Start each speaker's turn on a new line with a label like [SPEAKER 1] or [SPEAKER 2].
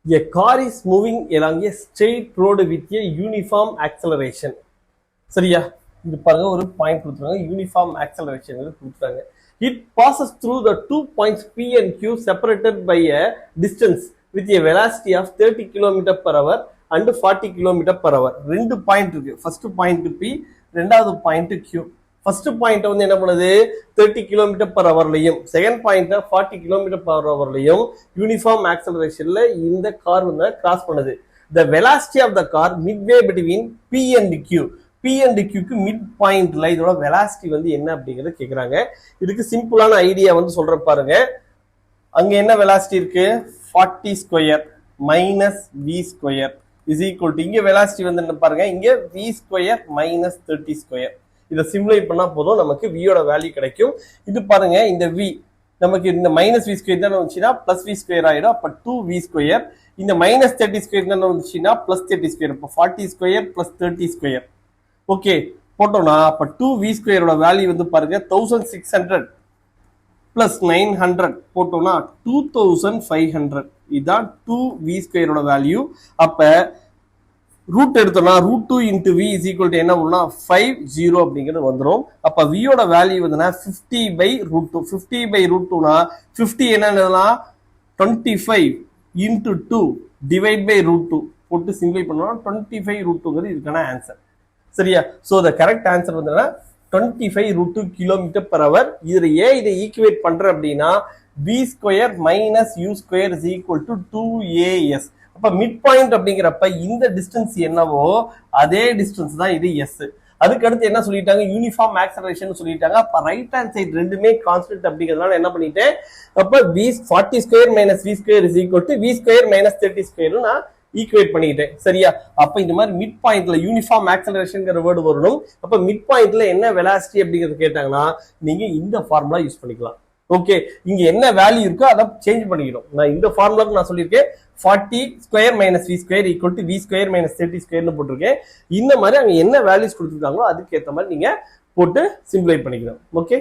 [SPEAKER 1] A car is moving along a straight road with a uniform acceleration. சரியா? இது பாருங்க ஒரு பாயிண்ட் கொடுத்துருக்காங்க. யூனிஃபார்ம் ஆக்சலரேஷன் கொடுத்துருக்காங்க. It passes through the 2 points P and Q separated by a distance with a velocity of 30 km per hour and 40 km per hour. ரெண்டு point இருக்கு. First point P, ரெண்டாவது point Q. First point வந்து என்ன பண்ணுது 30 km per hourலையும் second point 40 km per hourலையும் uniform ஆக்சலரேஷன்ல இந்த கார் வந்து கிராஸ் பண்ணுது. The velocity of the car midway between P and Q. P and Qக்கு மிட் பாயிண்ட்ல இதோட வெலாசிட்டி வந்து என்ன அப்படிங்கறத கேக்குறாங்க. இதுக்கு சிம்பிளான ஐடியா வந்து சொல்றேன் பாருங்க. அங்க என்ன வெலாசிட்டி இருக்கு 40 square minus v square is equal to இங்க வெலாசிட்டி வந்து என்ன பாருங்க இங்க v ஸ்கொயர் மைனஸ் 30 ஸ்கொயர். இதை சிம்ப்ளை பண்ணா போதும் நமக்கு வியோட வேல்யூ கிடைக்கும். இது பாருங்க இந்த v நமக்கு இந்த மைனஸ் வி ஸ்கொயர் தானே வந்துச்சுன்னா பிளஸ் வி ஸ்கொயர் ஆயிடும். அப்ப 2v ஸ்கொயர் இந்த மைனஸ் 30 ஸ்கொயர் தானே வந்துச்சுன்னா பிளஸ் 30 ஸ்கொயர். அப்ப 40 ஸ்கொயர் பிளஸ் 30 ஸ்கொயர். ஓகே போட்டோம்னா அப்ப 2v ஸ்கொயரோட வேல்யூ வந்து பாருங்க 1600 பிளஸ் 900 போட்டோம்னா 2500. இதுதான் 2v ஸ்கொயரோட வேல்யூ. அப்ப ரூட் எடுத்தோம்னா root 2 into v is equal to என்ன வரும்னா 50 அப்படிங்கிறது வந்துடும். அப்ப வியோட வேல்யூ வந்துன்னா 50/√2. 50/√2னா 50 என்னன்னா 25 இன்டு 2 டிவைட் பை √2 போட்டு சிம்பிளை பண்ணோம்னா 25√2 இதுக்கான ஆன்சர். சரியா? சோ த கரெக்ட் ஆன்சர் வந்து 25√2 கிலோமீட்டர் பர் அவர். இதுல ஏன் இதை ஈக்குவேட் பண்ற அப்படின்னா v square minus u square is equal to 2as. அப்ப மிட் பாயிண்ட் அப்படிங்கிறப்ப இந்த டிஸ்டன்ஸ் என்னவோ அதே டிஸ்டன்ஸ் தான் இது s. அதுக்கு அடுத்து என்ன சொல்லிட்டாங்க யூனிஃபார்ம் ஆக்சலரேஷன் சொல்லிட்டாங்க. அப்ப ரைட் ஹேண்ட் சைடு ரெண்டுமே கான்ஸ்டன்ட் அப்படிங்கிறதுனால என்ன பண்ணிட்டேன் அப்ப v 40 square minus v square is equal to v square minus 30 square நான் ஈக்குவேட் பண்ணிக்கிட்டேன். சரியா? அப்ப இந்த மாதிரி மிட் பாயிண்ட்ல யூனிஃபார்ம் ஆக்சலரேஷன்ங்கிற வேர்டு வரணும். அப்ப மிட் பாயிண்ட்ல என்ன வெலாசிட்டி அப்படிங்கறது கேட்டாங்கன்னா நீங்க இந்த ஃபார்முலா யூஸ் பண்ணிக்கலாம். ஓகே, இங்க என்ன வேல்யூ இருக்கோ அதை சேஞ்ச் பண்ணிக்கணும். நான் இந்த ஃபார்முலாக்கு நான் சொல்லியிருக்கேன் 40 square minus v square equal to v square minus 30 ஸ்கொயர்னு போட்டிருக்கேன். இந்த மாதிரி அங்க என்ன வேல்யூஸ் கொடுத்துருக்காங்களோ அதுக்கு ஏற்ற மாதிரி நீங்க போட்டு சிம்பிளை பண்ணிக்கணும். ஓகே.